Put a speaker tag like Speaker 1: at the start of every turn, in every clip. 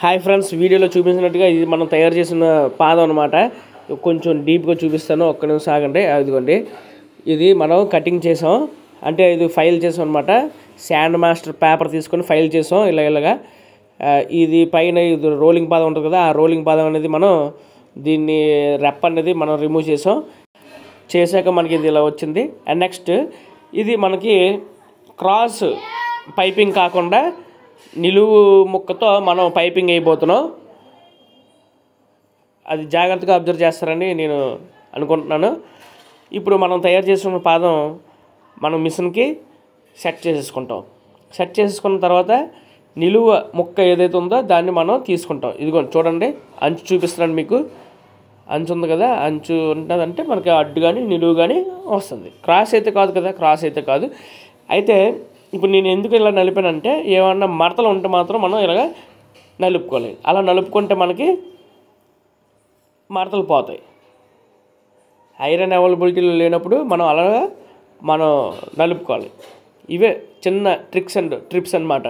Speaker 1: Hi friends, వీడియోలో చూపించినట్టుగా ఇది మనం తయారు చేసిన పాదం అనమాట. కొంచెం డీప్గా చూపిస్తాను, ఒక్క నిమిషం ఆగండి. అదిగోండి, ఇది మనం కటింగ్ చేసాం, అంటే ఇది ఫైల్ చేసాం అనమాట. శాండ్ మాస్టర్ పేపర్ తీసుకొని ఫైల్ చేసాం ఇలాగా. ఇది పైన ఇది రోలింగ్ పాదం ఉంటుంది కదా, ఆ రోలింగ్ పాదం అనేది మనం దీన్ని రెప్ అనేది మనం రిమూవ్ చేసాక మనకి ఇది ఇలా వచ్చింది. అండ్ నెక్స్ట్ ఇది మనకి క్రాస్ పైపింగ్ కాకుండా నిలువు ముక్కతో మనం పైపింగ్ అయిపోతున్నాం. అది జాగ్రత్తగా అబ్జర్వ్ చేస్తారని నేను అనుకుంటున్నాను. ఇప్పుడు మనం తయారు చేసిన పాదం మనం మిషన్కి సెట్ చేసుకున్న తర్వాత నిలువ ముక్క ఏదైతే ఉందో దాన్ని మనం తీసుకుంటాం. ఇదిగోండి చూడండి, అంచు చూపిస్తున్నాను మీకు. అంచు ఉంది కదా, అంచు ఉంటుందంటే మనకి అడ్డు కానీ నిలువు కానీ వస్తుంది. క్రాస్ అయితే కాదు. అయితే ఇప్పుడు నేను ఎందుకు ఇలా నలిపానంటే, ఏమన్నా మడతలు ఉంటే మాత్రం మనం ఇలాగ నలుపుకోవాలి. అలా నలుపుకుంటే మనకి మడతలు పోతాయి. ఐరన్ అవైలబిలిటీలో లేనప్పుడు మనం అలాగా నలుపుకోవాలి. ఇవే చిన్న ట్రిప్స్ అన్నమాట,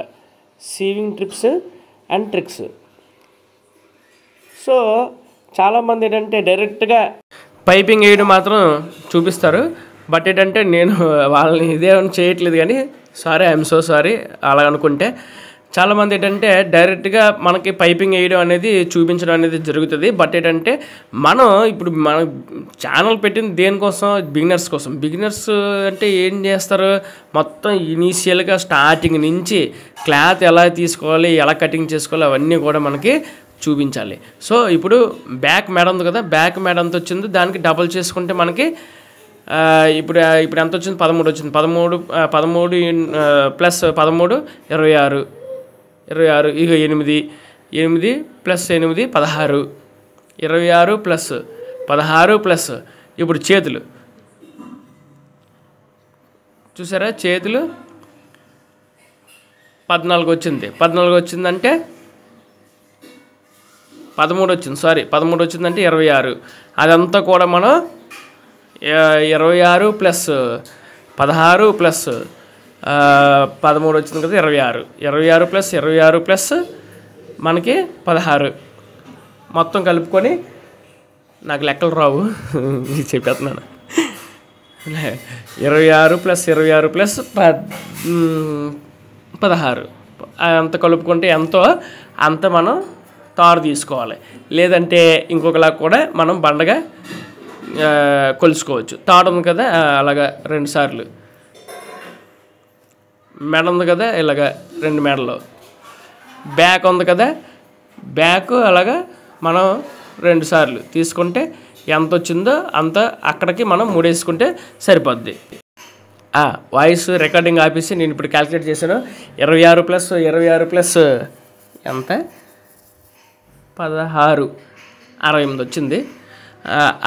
Speaker 1: sewing trips and tricks. So చాలామంది ఏంటంటే డైరెక్ట్గా పైపింగ్ వేయడం మాత్రం చూపిస్తారు. బట్ ఏంటంటే నేను వాళ్ళని ఇదేమని చేయట్లేదు, కానీ ఐఎమ్ సో సారీ అలా అనుకుంటే. చాలామంది ఏంటంటే డైరెక్ట్గా మనకి పైపింగ్ వేయడం అనేది చూపించడం అనేది జరుగుతుంది. బట్ ఏంటంటే మన ఛానల్ పెట్టింది దేనికోసం? బిగినర్స్ అంటే ఏం చేస్తారు, మొత్తం ఇనీషియల్గా స్టార్టింగ్ నుంచి క్లాత్ ఎలా తీసుకోవాలి, ఎలా కటింగ్ చేసుకోవాలి అవన్నీ కూడా మనకి చూపించాలి. సో ఇప్పుడు బ్యాక్ మెడ ఉంది కదా, బ్యాక్ మెడ ఎంత వచ్చిందో దానికి డబల్ చేసుకుంటే మనకి ఇప్పుడు ఎంత వచ్చింది? 13 వచ్చింది. 13 ప్లస్ 13 26 ఇక 8 ప్లస్ 8 16, 26 ప్లస్ 16 ప్లస్ ఇప్పుడు చేతులు చూసారా, చేతులు 14 వచ్చింది. 14 వచ్చిందంటే 13 వచ్చింది. 13 వచ్చిందంటే 26. అదంతా కూడా మనం 26 ప్లస్ 16 ప్లస్ 13 వచ్చింది కదా, 26 ప్లస్ 26 ప్లస్ మనకి 16 మొత్తం కలుపుకొని, నాకు లెక్కలు రావు చెప్పేస్తున్నాను. 26 ప్లస్ 26 ప్లస్ 16 అంత కలుపుకుంటే ఎంతో అంత మనం తారు తీసుకోవాలి. లేదంటే ఇంకొకలా కూడా మనం బండగా కొలుసుకోవచ్చు. తాడు ఉంది కదా, అలాగా 2 సార్లు. మెడ ఉంది కదా, ఇలాగా 2 మెడలు. బ్యాక్ ఉంది కదా, బ్యాక్ అలాగా మనం 2 సార్లు తీసుకుంటే ఎంత వచ్చిందో అంత అక్కడికి మనం ముడేసుకుంటే సరిపోద్ది. వాయిస్ రికార్డింగ్ ఆపేసి నేను ఇప్పుడు క్యాలిక్యులేట్ చేశాను. 26 ప్లస్ ఎంత? 16, 68 వచ్చింది.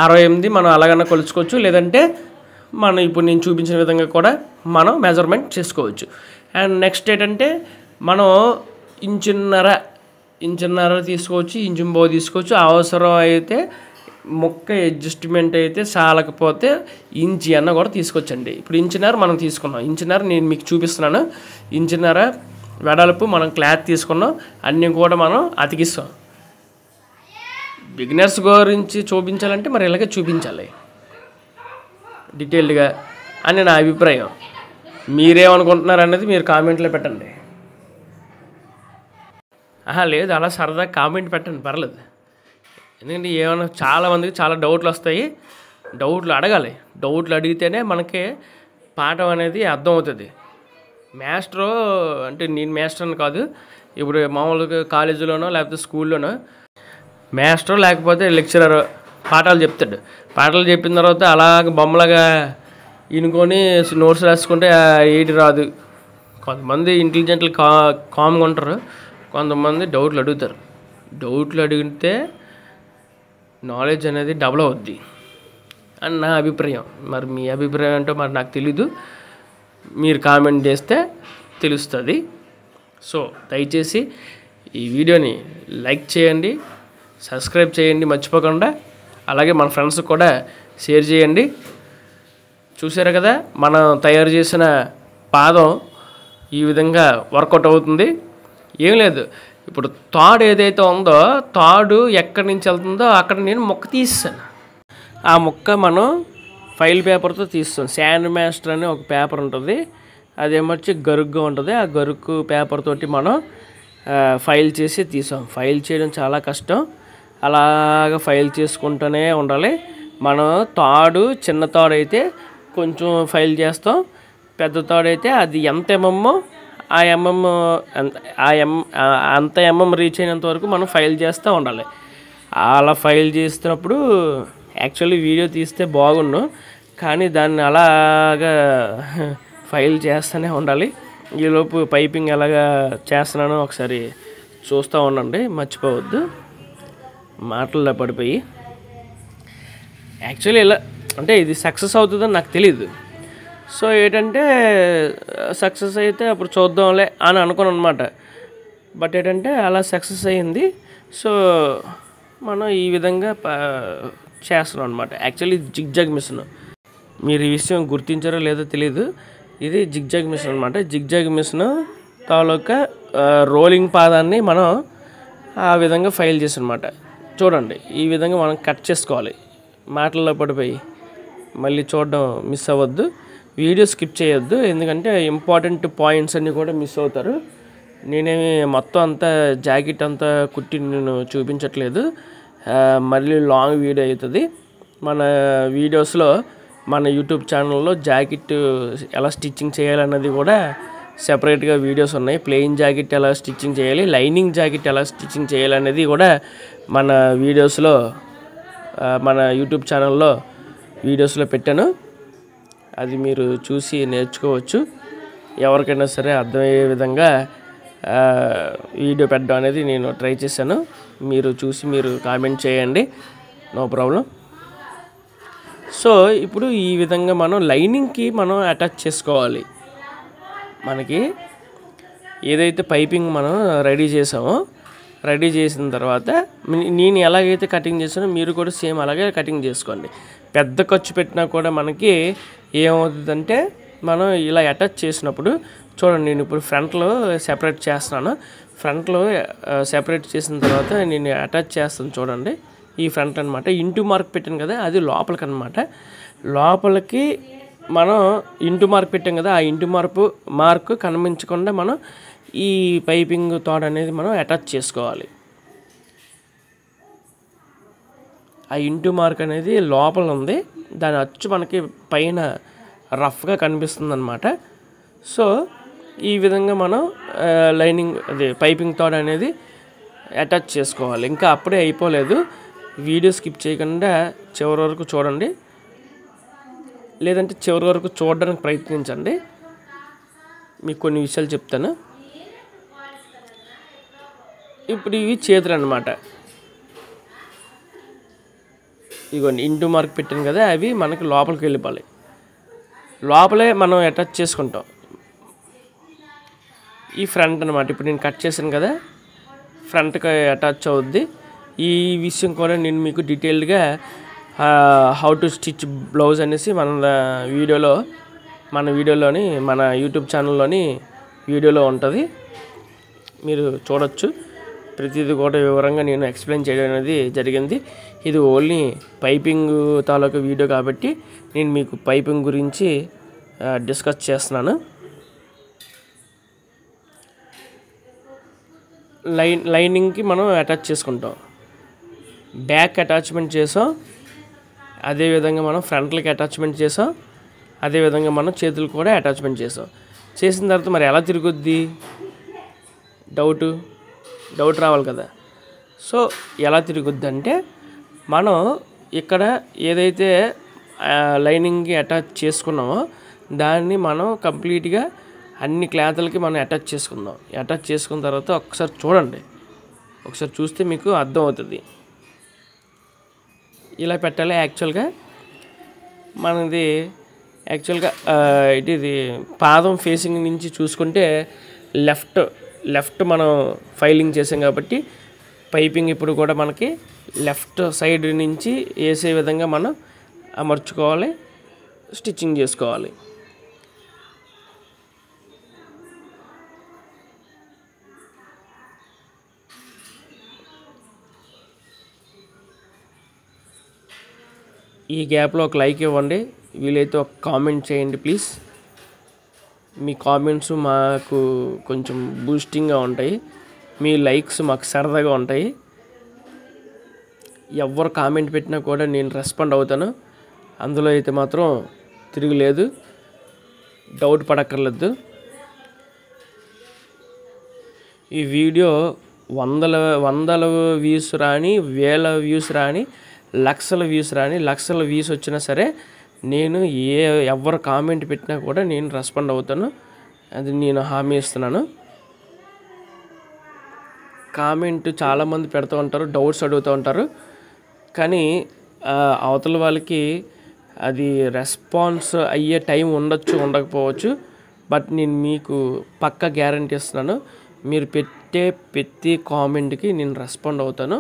Speaker 1: 68 మనం అలాగన్నా కొలుచుకోవచ్చు. లేదంటే మనం ఇప్పుడు నేను చూపించిన విధంగా కూడా మనం మెజర్మెంట్ చేసుకోవచ్చు. అండ్ నెక్స్ట్ ఏంటంటే మనం ఇంచున్నర తీసుకోవచ్చు, ఇంచుంబావు తీసుకోవచ్చు. అవసరం అయితే ముక్క అడ్జస్ట్మెంట్ అయితే చాలకపోతే ఇంచి అన్న కూడా తీసుకోవచ్చండి. ఇప్పుడు ఇంచున్నర మనం తీసుకున్నాం. ఇంచున్నర నేను మీకు చూపిస్తున్నాను. ఇంచున్నర వెడల్పు మనం క్లాత్ తీసుకున్నాం, అన్నీ కూడా మనం అతికిస్తాం. బిగినర్స్ గురించి చూపించాలంటే మరి ఇలాగే చూపించాలి డీటెయిల్డ్గా అని నా అభిప్రాయం. మీరేమనుకుంటున్నారు అన్నది మీరు కామెంట్లో పెట్టండి. లేదు, అలా సరదాగా కామెంట్ పెట్టండి, పర్లేదు. ఎందుకంటే ఏమైనా చాలామందికి చాలా డౌట్లు వస్తాయి. డౌట్లు అడగాలి. డౌట్లు అడిగితేనే మనకి పాఠం అనేది అర్థమవుతుంది. మాస్టరు అంటే నేను మాస్టర్ అని కాదు, ఇప్పుడు మామూలుగా కాలేజీలోనో లేకపోతే స్కూల్లోనో మాస్టర్ లేకపోతే లెక్చరర్ పాఠాలు చెప్తాడు. పాఠాలు చెప్పిన తర్వాత అలాగ బొమ్మలాగా ఇనుకొని నోట్స్ రాసుకుంటే ఏటి రాదు. కొంతమంది ఇంటెలిజెంట్లు కామ్గా ఉంటారు, కొంతమంది డౌట్లు అడుగుతారు. డౌట్లు అడిగితే నాలెడ్జ్ అనేది డబుల్ అవుద్ది అని నా అభిప్రాయం. మరి మీ అభిప్రాయం ఏంటో మరి నాకు తెలీదు, మీరు కామెంట్ చేస్తే తెలుస్తుంది. సో దయచేసి ఈ వీడియోని లైక్ చేయండి, సబ్స్క్రైబ్ చేయండి మర్చిపోకుండా. అలాగే మన ఫ్రెండ్స్కి కూడా షేర్ చేయండి. చూసారు కదా, మనం తయారు చేసిన పాదం ఈ విధంగా వర్కౌట్ అవుతుంది. ఏం లేదు, ఇప్పుడు తాడు ఏదైతే ఉందో తాడు ఎక్కడి నుంచి వెళ్తుందో అక్కడ నేను ముక్క తీసాను. ఆ ముక్క మనం ఫైల్ పేపర్తో తీస్తాం. శాండ్ మాస్టర్ అని ఒక పేపర్ ఉంటుంది, అదేమొచ్చి గరుగ్గా ఉంటుంది. ఆ గరుకు పేపర్ తోటి మనం ఫైల్ చేసి తీసాం. ఫైల్ చేయడం చాలా కష్టం, అలాగ ఫైల్ చేసుకుంటూనే ఉండాలి. మనం తాడు చిన్న తాడు అయితే కొంచెం ఫైల్ చేస్తాం, పెద్ద తాడు అయితే అది ఎంత ఎంఎమ్మో అంత ఎంఎం రీచ్ అయినంత వరకు మనం ఫైల్ చేస్తూ ఉండాలి. అలా ఫైల్ చేస్తున్నప్పుడు యాక్చువల్లీ వీడియో తీస్తే బాగుండు, కానీ దాన్ని అలాగా ఫైల్ చేస్తూనే ఉండాలి. ఈలోపు పైపింగ్ ఎలాగా చేస్తున్నానో ఒకసారి చూస్తూ ఉండండి, మర్చిపోవద్దు. మాటల్లో పడిపోయి యాక్చువల్లీ ఇలా అంటే ఇది సక్సెస్ అవుతుందని నాకు తెలీదు. సో ఏంటంటే సక్సెస్ అయితే అప్పుడు చూద్దాంలే అని అనుకున్నాను అనమాట. బట్ ఏంటంటే అలా సక్సెస్ అయ్యింది. సో మనం ఈ విధంగా చేస్తున్నాం అనమాట. యాక్చువల్లీ జిగ్జాగ్ మిషన్, మీరు ఈ విషయం గుర్తించారో లేదో తెలీదు, ఇది జిగ్జాగ్ మిషన్ అనమాట. జిగ్జాగ్ మిషన్ తాలూకా రోలింగ్ పాదాన్ని మనం ఆ విధంగా ఫైల్ చేసి అనమాట. చూడండి, ఈ విధంగా మనం కట్ చేసుకోవాలి. మాటల్లో పడిపోయి మళ్ళీ చూడడం మిస్ అవ్వద్దు, వీడియో స్కిప్ చేయొద్దు, ఎందుకంటే ఇంపార్టెంట్ పాయింట్స్ అన్నీ కూడా మిస్ అవుతారు. నేనేమి మొత్తం అంతా జాకెట్ అంతా కుట్టి నేను చూపించట్లేదు, మళ్ళీ లాంగ్ వీడియో అవుతుంది. మన వీడియోస్లో మన యూట్యూబ్ ఛానల్లో జాకెట్ ఎలా స్టిచ్చింగ్ చేయాలన్నది కూడా సెపరేట్గా వీడియోస్ ఉన్నాయి. ప్లెయిన్ జాకెట్ ఎలా స్టిచ్చింగ్ చేయాలి, లైనింగ్ జాకెట్ ఎలా స్టిచ్చింగ్ చేయాలనేది కూడా మన వీడియోస్లో మన యూట్యూబ్ ఛానల్లో వీడియోస్లో పెట్టాను. అది మీరు చూసి నేర్చుకోవచ్చు. ఎవరికైనా సరే అర్థమయ్యే విధంగా వీడియో పెట్టడం అనేది నేను ట్రై చేశాను. మీరు చూసి మీరు కామెంట్ చేయండి, నో ప్రాబ్లం. సో ఇప్పుడు ఈ విధంగా మనం లైనింగ్కి మనం అటాచ్ చేసుకోవాలి. మనకి ఏదైతే పైపింగ్ మనం రెడీ చేసామో, రెడీ చేసిన తర్వాత నేను ఎలాగైతే కటింగ్ చేసానో మీరు కూడా సేమ్ అలాగే కటింగ్ చేసుకోండి. పెద్ద ఖర్చు పెట్టినా కూడా మనకి ఏమవుతుందంటే మనం ఇలా అటాచ్ చేసినప్పుడు చూడండి, నేను ఇప్పుడు ఫ్రంట్లో సెపరేట్ చేస్తున్నాను. ఫ్రంట్లో సెపరేట్ చేసిన తర్వాత నేను అటాచ్ చేస్తాను. చూడండి, ఈ ఫ్రంట్ అనమాట. ఇంటూ మార్క్ పెట్టాను కదా, అది లోపలికి అనమాట. లోపలికి మనం ఇంటూ మార్క్ పెట్టాం కదా, ఆ ఇంటూ మార్క్ కనిపించకుండా మనం ఈ పైపింగ్ తాడు అనేది మనం అటాచ్ చేసుకోవాలి. ఆ ఇంటూ మార్క్ అనేది లోపల ఉంది, దాని అచ్చు మనకి పైన రఫ్గా కనిపిస్తుంది అనమాట. సో ఈ విధంగా మనం లైనింగ్ అదే పైపింగ్ తాడు అనేది అటాచ్ చేసుకోవాలి. ఇంకా అప్పుడే అయిపోలేదు, వీడియో స్కిప్ చేయకుండా చివరి వరకు చూడండి, లేదంటే చివరి వరకు చూడడానికి ప్రయత్నించండి. మీకు కొన్ని విషయాలు చెప్తాను. ఇప్పుడు ఇవి చేతులు అన్నమాట. ఇగోండి, ఇంటూ మార్క్ పెట్టాను కదా, అవి మనకి లోపలికి వెళ్ళిపోవాలి. లోపలే మనం అటాచ్ చేసుకుంటాం. ఈ ఫ్రంట్ అనమాట. ఇప్పుడు నేను కట్ చేశాను కదా, ఫ్రంట్కి అటాచ్ అవుద్ది. ఈ విషయం కూడా నేను మీకు డీటెయిల్డ్గా హౌ టు స్టిచ్ బ్లౌజ్ అనేసి మన వీడియోలోని మన యూట్యూబ్ ఛానల్లోని వీడియోలో ఉంటుంది, మీరు చూడొచ్చు. ప్రతిదీ కూడా వివరంగా నేను ఎక్స్ప్లెయిన్ చేయడం అనేది జరిగింది. ఇది ఓన్లీ పైపింగ్ తాలూకా వీడియో కాబట్టి నేను మీకు పైపింగ్ గురించి డిస్కస్ చేస్తున్నాను. లైనింగ్కి మనం అటాచ్ చేసుకుంటాం, బ్యాక్ అటాచ్మెంట్ చేసాం, అదేవిధంగా మనం ఫ్రంట్లకి అటాచ్మెంట్ చేసాం, అదేవిధంగా మనం చేతులు కూడా అటాచ్మెంట్ చేసాం. చేసిన తర్వాత మరి ఎలా తిరుగుద్ది డౌట్ రావాలి కదా. సో ఎలా తిరుగుద్ది అంటే, మనం ఇక్కడ ఏదైతే లైనింగ్కి అటాచ్ చేసుకున్నామో దాన్ని మనం కంప్లీట్గా అన్ని క్లాతులకి మనం అటాచ్ చేసుకుందాం. అటాచ్ చేసుకున్న తర్వాత ఒకసారి చూడండి, ఒకసారి చూస్తే మీకు అర్థం అవుతుంది. ఇలా పెట్టాలి. యాక్చువల్గా మనది ఇది పాదం ఫేసింగ్ నుంచి చూసుకుంటే లెఫ్ట్ మనం ఫైలింగ్ చేసాం కాబట్టి పైపింగ్ ఇప్పుడు కూడా మనకి లెఫ్ట్ సైడ్ నుంచి వేసే విధంగా మనం అమర్చుకోవాలి, స్టిచ్చింగ్ చేసుకోవాలి. ఈ గ్యాప్లో ఒక లైక్ ఇవ్వండి, వీలైతే ఒక కామెంట్ చేయండి ప్లీజ్. మీ కామెంట్స్ మాకు కొంచెం బూస్టింగ్గా ఉంటాయి, మీ లైక్స్ మాకు సరదాగా ఉంటాయి. ఎవరు కామెంట్ పెట్టినా కూడా నేను రెస్పాండ్ అవుతాను, అందులో అయితే మాత్రం తిరుగులేదు, డౌట్ పడక్కర్లేదు. ఈ వీడియో వందల వ్యూస్ రాని, వేల వ్యూస్ రాని, లక్షల వ్యూస్ వచ్చినా సరే నేను ఎవరు కామెంట్ పెట్టినా కూడా నేను రెస్పాండ్ అవుతాను, అది నేను హామీ ఇస్తున్నాను. కామెంట్ చాలామంది పెడుతూ ఉంటారు, డౌట్స్ అడుగుతూ ఉంటారు, కానీ అవతల వాళ్ళకి అది రెస్పాన్స్ అయ్యే టైం ఉండొచ్చు, ఉండకపోవచ్చు. బట్ నేను మీకు పక్కా గ్యారంటీ ఇస్తున్నాను, మీరు పెట్టే ప్రతి కామెంట్కి నేను రెస్పాండ్ అవుతాను.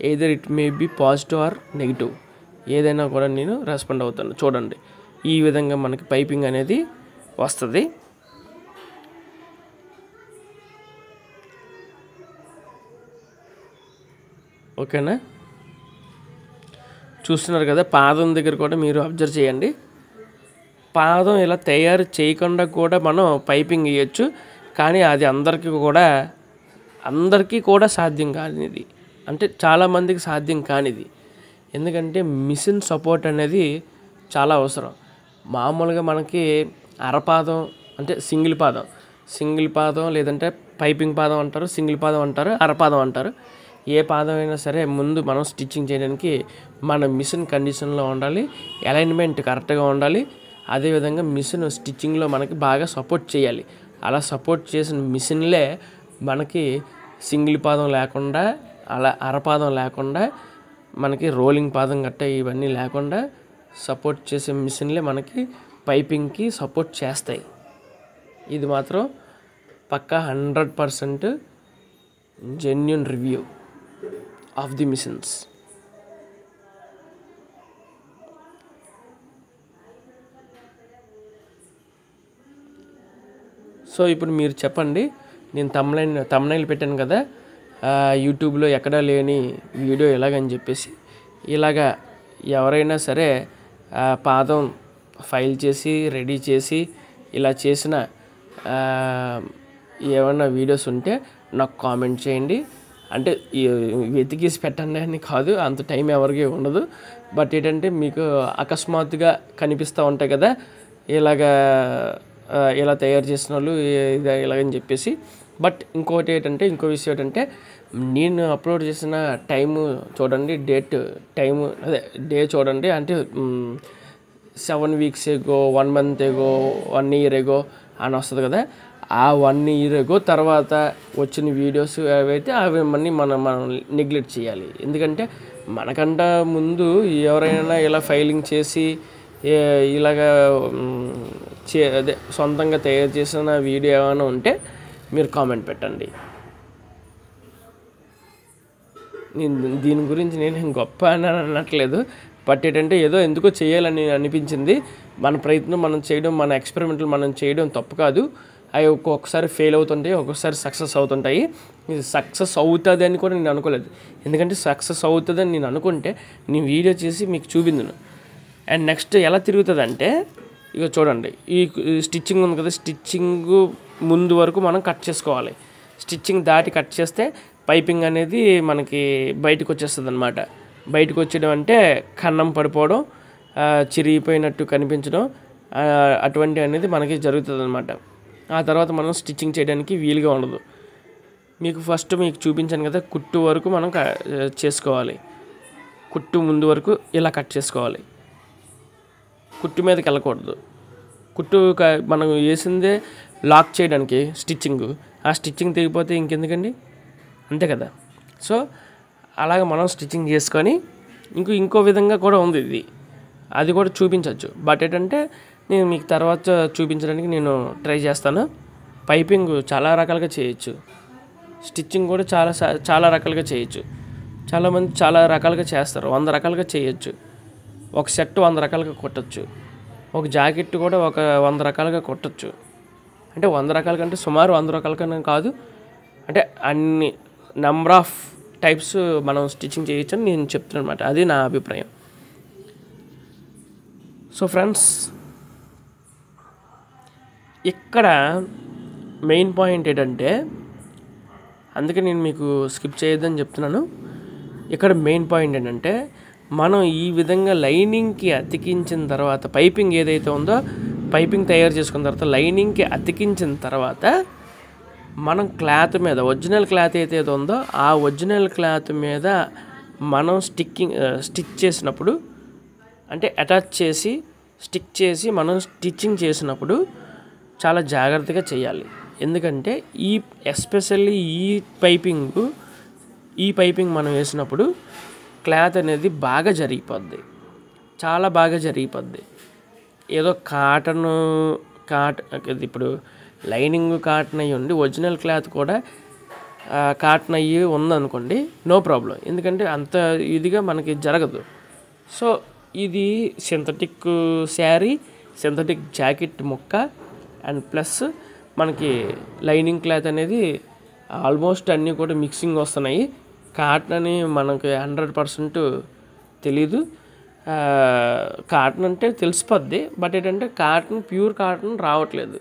Speaker 1: Either it may be positive or negative, ఏదైనా కూడా నేను రెస్పాండ్ అవుతాను. చూడండి, ఈ విధంగా మనకి పైపింగ్ అనేది వస్తుంది. ఓకేనా? చూస్తున్నారు కదా, పాదం దగ్గర కూడా మీరు అబ్జర్వ్ చేయండి. పాదం ఇలా తయారు చేయకుండా కూడా మనం పైపింగ్ వేయచ్చు, కానీ అది అందరికీ కూడా సాధ్యం కానిది, అంటే చాలామందికి సాధ్యం కానిది. ఎందుకంటే మిషన్ సపోర్ట్ అనేది చాలా అవసరం. మామూలుగా మనకి అరపాదం అంటే సింగిల్ పాదం లేదంటే పైపింగ్ పాదం అంటారు, సింగిల్ పాదం అంటారు, అరపాదం అంటారు. ఏ పాదం అయినా సరే ముందు మనం స్టిచ్చింగ్ చేయడానికి మన మిషన్ కండిషన్లో ఉండాలి, అలైన్మెంట్ కరెక్ట్గా ఉండాలి. అదేవిధంగా మిషన్ స్టిచ్చింగ్లో మనకి బాగా సపోర్ట్ చేయాలి. అలా సపోర్ట్ చేసిన మిషన్లే మనకి సింగిల్ పాదం లేకుండా, అలా అరపాదం లేకుండా, మనకి రోలింగ్ పాదం గట్ట ఇవన్నీ లేకుండా సపోర్ట్ చేసే మిషన్లే మనకి పైపింగ్కి సపోర్ట్ చేస్తాయి. ఇది మాత్రం పక్కా 100% genuine review of the machines. So ఇప్పుడు మీరు చెప్పండి, నేను తమ్నైల్ పెట్టాను కదా యూట్యూబ్లో ఎక్కడా లేని వీడియో ఎలాగని చెప్పేసి, ఇలాగా ఎవరైనా సరే పాదం ఫైల్ చేసి రెడీ చేసి ఇలా చేసిన ఏమైనా వీడియోస్ ఉంటే నాకు కామెంట్ చేయండి. అంటే వెతికేసి పెట్టండి అని కాదు, అంత టైం ఎవరికి ఉండదు. బట్ ఏంటంటే మీకు అకస్మాత్తుగా కనిపిస్తూ ఉంటాయి కదా ఇలా తయారు చేసిన వాళ్ళు ఇలాగని చెప్పేసి. బట్ ఇంకో విషయం ఏంటంటే నేను అప్లోడ్ చేసిన టైము చూడండి, డే చూడండి. అంటే 7 weeks ఎగో, 1 month ఎగో, 1 year ఎగో అని వస్తుంది కదా. ఆ 1 year ఎగో తర్వాత వచ్చిన వీడియోస్ అవైతే అవి మనం నెగ్లెక్ట్ చేయాలి. ఎందుకంటే మనకంట ముందు ఎవరైనా ఇలా ఫైలింగ్ చేసి ఇలాగా సొంతంగా తయారు చేసిన వీడియో ఏమైనా ఉంటే మీరు కామెంట్ పెట్టండి. దీని గురించి నేను గొప్ప అని అనట్లేదు, బట్ ఏంటంటే ఎందుకో చేయాలని అనిపించింది. మన ప్రయత్నం మనం చేయడం, మన ఎక్స్పెరిమెంట్లు మనం చేయడం తప్పు కాదు. అవి ఒక్కొక్కసారి ఫెయిల్ అవుతుంటాయి, ఒక్కొక్కసారి సక్సెస్ అవుతుంటాయి. ఇది సక్సెస్ అవుతుంది అని కూడా నేను అనుకోలేదు. ఎందుకంటే సక్సెస్ అవుతుందని నేను అనుకుంటే నేను వీడియో చేసి మీకు చూపించను. అండ్ నెక్స్ట్ ఎలా తిరుగుతుంది అంటే ఇక చూడండి, ఈ స్టిచ్చింగ్ ఉంది కదా, స్టిచ్చింగ్ ముందు వరకు మనం కట్ చేసుకోవాలి. స్టిచ్చింగ్ దాటి కట్ చేస్తే పైపింగ్ అనేది మనకి బయటకు వచ్చేస్తుంది అనమాట. బయటకు వచ్చేయడం అంటే కన్నం పడిపోవడం, చిరిగిపోయినట్టు కనిపించడం, అటువంటి అనేది మనకి జరుగుతుంది అనమాట. ఆ తర్వాత మనం స్టిచ్చింగ్ చేయడానికి వీలుగా ఉండదు. మీకు చూపించాను కదా, కుట్టు వరకు మనం చేసుకోవాలి. కుట్టు ముందు వరకు ఇలా కట్ చేసుకోవాలి, కుట్టు మీదకి వెళ్ళకూడదు. కుట్టు మనం వేసిందే లాక్ చేయడానికి స్టిచ్చింగ్, ఆ స్టిచ్చింగ్ తెగిపోతే ఇంకెందుకండి, అంతే కదా. సో అలాగ మనం స్టిచ్చింగ్ చేసుకొని ఇంకో విధంగా కూడా ఉంది ఇది, అది కూడా చూపించవచ్చు. బట్ ఏంటంటే నేను మీకు తర్వాత చూపించడానికి నేను ట్రై చేస్తాను. పైపింగ్ చాలా రకాలుగా చేయొచ్చు, స్టిచ్చింగ్ కూడా చాలా రకాలుగా చేయొచ్చు. చాలామంది చాలా రకాలుగా చేస్తారు, 100 రకాలుగా చేయొచ్చు. ఒక షర్ట్ 100 రకాలుగా కుట్టచ్చు, ఒక జాకెట్ కూడా ఒక 100 రకాలుగా కుట్టచ్చు. అంటే 100 రకాల కంటే సుమారు 100 రకాలుగా కాదు, అంటే అన్ని నెంబర్ ఆఫ్ టైప్స్ మనం స్టిచ్చింగ్ చేయొచ్చు అని నేను చెప్తున్నాను అనమాట. అది నా అభిప్రాయం. సో ఫ్రెండ్స్, ఇక్కడ మెయిన్ పాయింట్ ఏంటంటే, అందుకే నేను మీకు స్కిప్ చేయొద్దని చెప్తున్నాను. ఇక్కడ మెయిన్ పాయింట్ ఏంటంటే, మనం ఈ విధంగా లైనింగ్కి అతికించిన తర్వాత, పైపింగ్ ఏదైతే ఉందో పైపింగ్ తయారు చేసుకున్న తర్వాత లైనింగ్కి అతికించిన తర్వాత మనం క్లాత్ మీద, ఒరిజినల్ క్లాత్ ఏదైతే ఉందో ఆ ఒరిజినల్ క్లాత్ మీద మనం స్టిచ్ చేసినప్పుడు, అంటే అటాచ్ చేసి స్టిక్ చేసి మనం స్టిచ్చింగ్ చేసినప్పుడు చాలా జాగ్రత్తగా చేయాలి. ఎందుకంటే ఎస్పెషల్లీ ఈ పైపింగ్ మనం వేసినప్పుడు క్లాత్ అనేది బాగా జరిగిపోద్ది, చాలా బాగా జరిగిపోద్ది. ఏదో కాటన్ ఇప్పుడు లైనింగ్ కాటన్ అయ్యి ఉండి ఒరిజినల్ క్లాత్ కూడా కాటన్ అయ్యి ఉందనుకోండి, నో ప్రాబ్లం. ఎందుకంటే అంత ఇదిగా మనకి జరగదు. సో ఇది సింథటిక్ శారీ, సింథటిక్ జాకెట్ ముక్క, అండ్ ప్లస్ మనకి లైనింగ్ క్లాత్ అనేది ఆల్మోస్ట్ అన్నీ కూడా మిక్సింగ్ వస్తున్నాయి. కాటన్ అని మనకి 100% తెలీదు. కాటన్ అంటే తెలిసిపోద్ది, బట్ ఏంటంటే ప్యూర్ కాటన్ రావట్లేదు.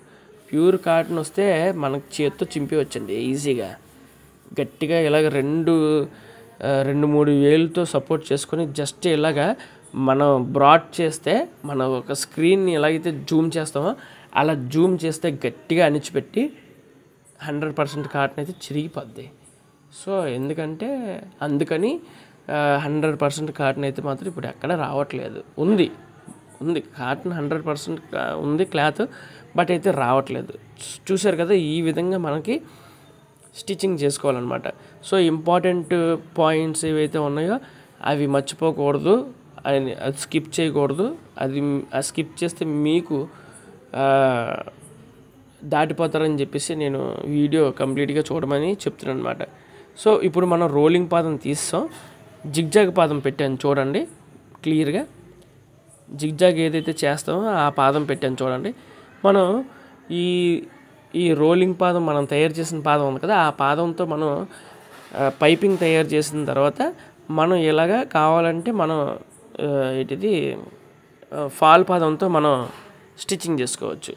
Speaker 1: ప్యూర్ కాటన్ వస్తే మనకు చేత్తో చింపి వచ్చింది ఈజీగా, గట్టిగా ఇలాగ 2-3 వేలతో సపోర్ట్ చేసుకొని జస్ట్ ఇలాగా మనం బ్రాడ్ చేస్తే, మనం ఒక స్క్రీన్ని ఎలాగైతే జూమ్ చేస్తామో అలా జూమ్ చేస్తే గట్టిగా అణిచిపెట్టి 100% కాటన్ అయితే చిరిగిపోద్ది. సో అందుకని 100% కాటన్ అయితే మాత్రం ఇప్పుడు ఎక్కడ రావట్లేదు. ఉంది కాటన్ 100% ఉంది క్లాత్, బట్ అయితే రావట్లేదు. చూసారు కదా, ఈ విధంగా మనకి స్టిచ్చింగ్ చేసుకోవాలన్నమాట. సో ఇంపార్టెంట్ పాయింట్స్ ఏవైతే ఉన్నాయో అవి మర్చిపోకూడదు, అది స్కిప్ చేయకూడదు. అది స్కిప్ చేస్తే మీకు దాటిపోతారని చెప్పేసి నేను వీడియో కంప్లీట్గా చూడమని చెప్తున్నాను అనమాట. సో ఇప్పుడు మనం రోలింగ్ పాదం తీస్తాం, జిగ్జాగ్ పాదం పెట్టాను చూడండి క్లియర్గా. జిగ్జాగ్ ఏదైతే చేస్తామో ఆ పాదం పెట్టాను చూడండి. మనం ఈ రోలింగ్ పాదం మనం తయారు చేసిన పాదం ఉంది కదా, ఆ పాదంతో మనం పైపింగ్ తయారు చేసిన తర్వాత మనం ఎలాగా కావాలంటే మనం ఫాల్ పాదంతో మనం స్టిచ్చింగ్ చేసుకోవచ్చు.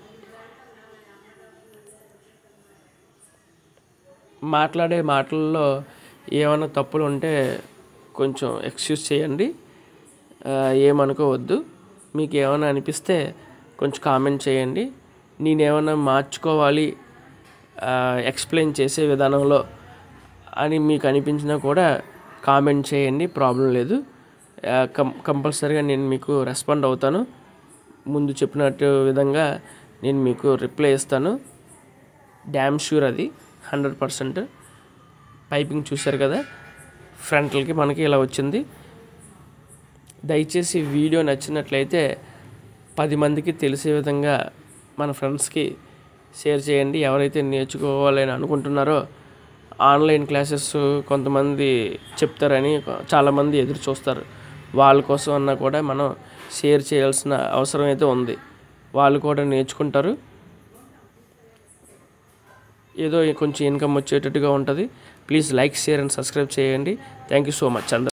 Speaker 1: మాట్లాడే మాటల్లో ఏమైనా తప్పులు ఉంటే కొంచెం ఎక్స్క్యూజ్ చేయండి, ఏమనుకోవద్దు. మీకు ఏమైనా అనిపిస్తే కొంచెం కామెంట్ చేయండి. నేనేమైనా మార్చుకోవాలి ఎక్స్ప్లెయిన్ చేసే విధానంలో అని మీకు అనిపించినా కూడా కామెంట్ చేయండి, ప్రాబ్లం లేదు. కంపల్సరీగా నేను మీకు రెస్పాండ్ అవుతాను. ముందు చెప్పినట్టు విధంగా నేను మీకు రిప్లై ఇస్తాను, డ్యామ్ షూర్. అది 100%. పైపింగ్ చూశారు కదా, ఫ్రంట్లకి మనకి ఇలా వచ్చింది. దయచేసి వీడియో నచ్చినట్లయితే 10 మందికి తెలిసే విధంగా మన ఫ్రెండ్స్కి షేర్ చేయండి. ఎవరైతే నేర్చుకోవాలని అనుకుంటున్నారో, ఆన్లైన్ క్లాసెస్ కొంతమంది చెప్తారని చాలామంది ఎదురు చూస్తారు. వాళ్ళ కోసం అన్నా కూడా మనం షేర్ చేయాల్సిన అవసరం అయితే ఉంది. వాళ్ళు కూడా నేర్చుకుంటారు, ఏదో కొంచెం ఇన్కమ్ వచ్చేటట్టుగా ఉంటుంది. Please like, share and subscribe చేయండి. Thank you so much.